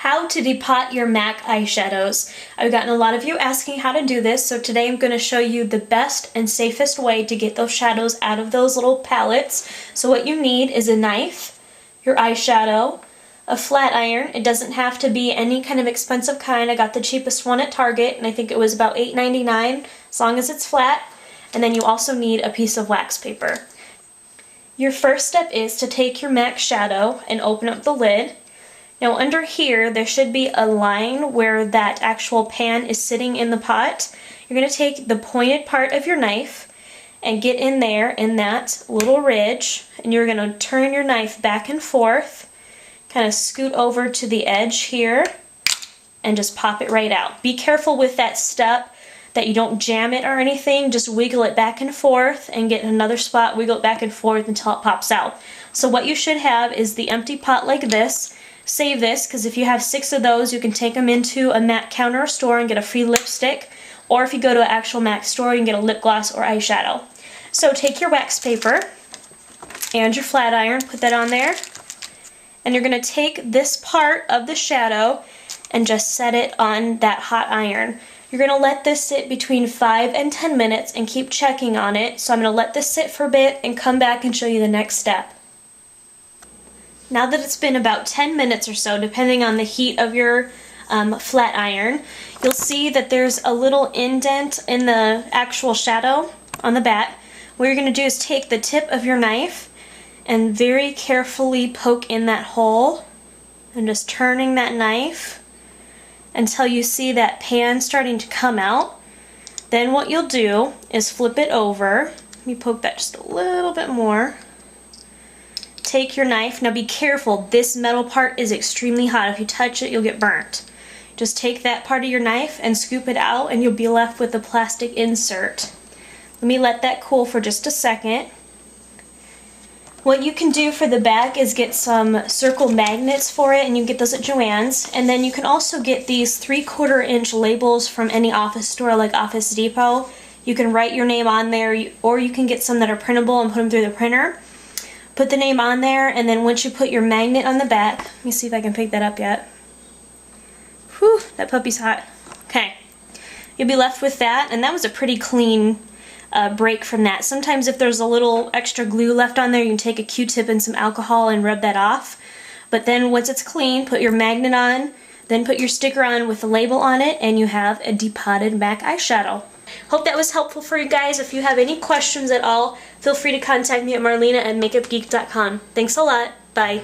How to depot your MAC eyeshadows. I've gotten a lot of you asking how to do this, so today I'm going to show you the best and safest way to get those shadows out of those little palettes. So what you need is a knife, your eyeshadow, a flat iron. It doesn't have to be any kind of expensive kind. I got the cheapest one at Target, and I think it was about $8.99 as long as it's flat. And then you also need a piece of wax paper. Your first step is to take your MAC shadow and open up the lid. Now under here, there should be a line where that actual pan is sitting in the pot. You're going to take the pointed part of your knife and get in there in that little ridge, and you're going to turn your knife back and forth, kind of scoot over to the edge here, and just pop it right out. Be careful with that step that you don't jam it or anything. Just wiggle it back and forth and get another spot, wiggle it back and forth until it pops out. So what you should have is the empty pot like this. Save this, because if you have 6 of those, you can take them into a MAC counter or store and get a free lipstick, or if you go to an actual MAC store, you can get a lip gloss or eyeshadow. So take your wax paper and your flat iron, put that on there, and you're going to take this part of the shadow and just set it on that hot iron. You're going to let this sit between 5 and 10 minutes and keep checking on it. So I'm going to let this sit for a bit and come back and show you the next step. Now that it's been about 10 minutes or so, depending on the heat of your flat iron, you'll see that there's a little indent in the actual shadow on the back. What you're going to do is take the tip of your knife and very carefully poke in that hole, and just turning that knife until you see that pan starting to come out. Then what you'll do is flip it over. Let me poke that just a little bit more. Take your knife. Now be careful, this metal part is extremely hot. If you touch it, you'll get burnt. Just take that part of your knife and scoop it out, and you'll be left with a plastic insert. Let me let that cool for just a second. What you can do for the back is get some circle magnets for it, and you can get those at Joann's. And then you can also get these 3/4 inch labels from any office store like Office Depot. You can write your name on there, or you can get some that are printable and put them through the printer. Put the name on there, and then once you put your magnet on the back, let me see if I can pick that up yet. Whew, that puppy's hot. Okay, you'll be left with that, and that was a pretty clean break from that. Sometimes if there's a little extra glue left on there, you can take a Q-tip and some alcohol and rub that off. But then once it's clean, put your magnet on, then put your sticker on with the label on it, and you have a depotted MAC eyeshadow. Hope that was helpful for you guys. If you have any questions at all, feel free to contact me at Marlena at Makeupgeek.com. Thanks a lot. Bye.